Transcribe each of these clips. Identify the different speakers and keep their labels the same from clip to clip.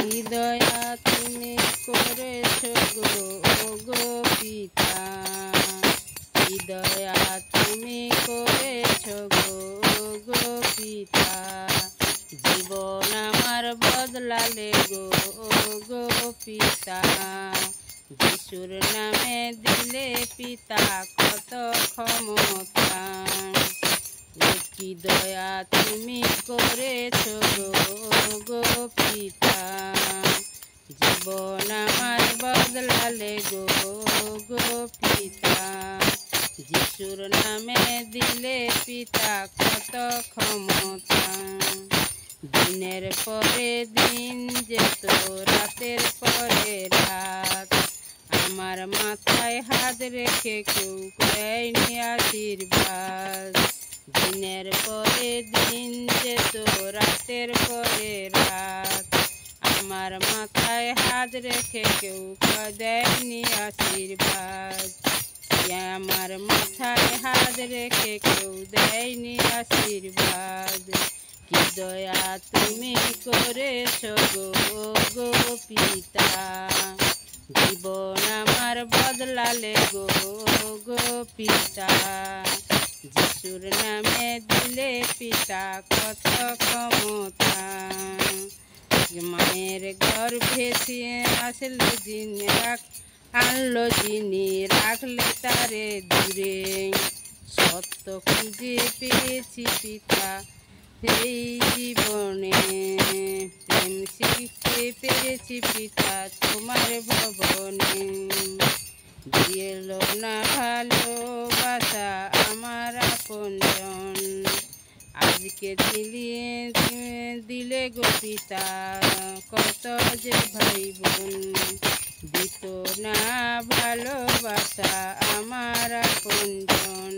Speaker 1: কি দয়া তুমি করেছ গো পিতা, কি দয়া তুমি করেছ গো পিতা। জীবন আমার বদলালে গো পিতা, যিশুর নামে দিলে পিতা কত ক্ষমতা। কি দয়া তুমি করেছ গো পিতা, জীবন আমার বদলালে গো পিতা। যিশুর নামে দিলে পিতা কত ক্ষমতা। দিনের পরে দিন যেত, রাতের পরে রাত, আমার মাথায় হাত রেখে কেউ দেয়নি আশীর্বাদ। দিনের পরে দিন যেত, রাতের পরে রাত, আমার মাথায় হাত রেখে কেউ দেয়নি আশীর্বাদ। আমার মাথায় হাত রেখে কেউ দেয়নি আশীর্বাদ। কি দয়া তুমি করেছ গো পিতা, জীবন আমার বদলালে গো পিতা। যিশুর নামে দিলে পিতা কত ক্ষমতা। মায়ের গর্ভে আসলো যিনি, আনলো যিনি, রাখলে তারে দূরে। সত্য খুঁজে পেয়েছি পিতা এই জীবনে, প্রেম শিখতে পেরেছি পিতা তোমার ভবনে। দিল না ভালোবাসা আমার আপনজন, আজকে দিলে গো পিতা কত যে ভাই বোন। দিত না ভালোবাসা আমার আপনজন,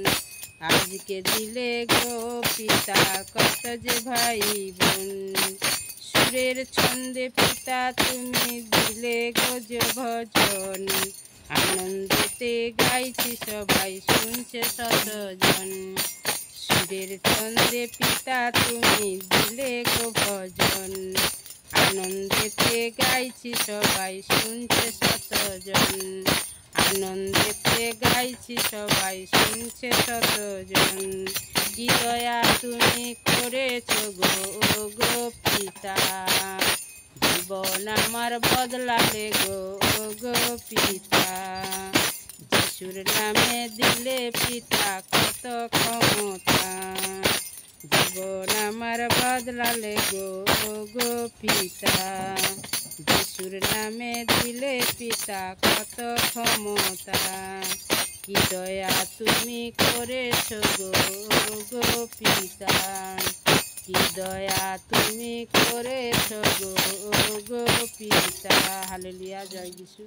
Speaker 1: আজকে দিলে গো পিতা কত যে ভাই বোন। সুরের ছন্দে পিতা তুমি দিলে গো যে ভজন, আনন্দেতে গাইছি সবাই শুনছে শতজন। সুরের ছন্দে পিতা তুমি দিলে গো ভজন, আনন্দেতে গাইছি সবাই শুনছে শতজন। আনন্দেতে গাইছি সবাই শুনছে শতজন। কি দয়া তুমি করেছ গো পিতা, জীবন আমার বদলালে গো পিতা। যিশুর নামে দিলে পিতা কত ক্ষমতা। জীবন আমার বদলালে গো পিতা, যিশুর নামে দিলে পিতা কত ক্ষমতা। কি দয়া তুমি করেছ গো পিতা, কি দয়া তুমি করেছ গো পিতা। হালেলুয়া, জয় যিশু।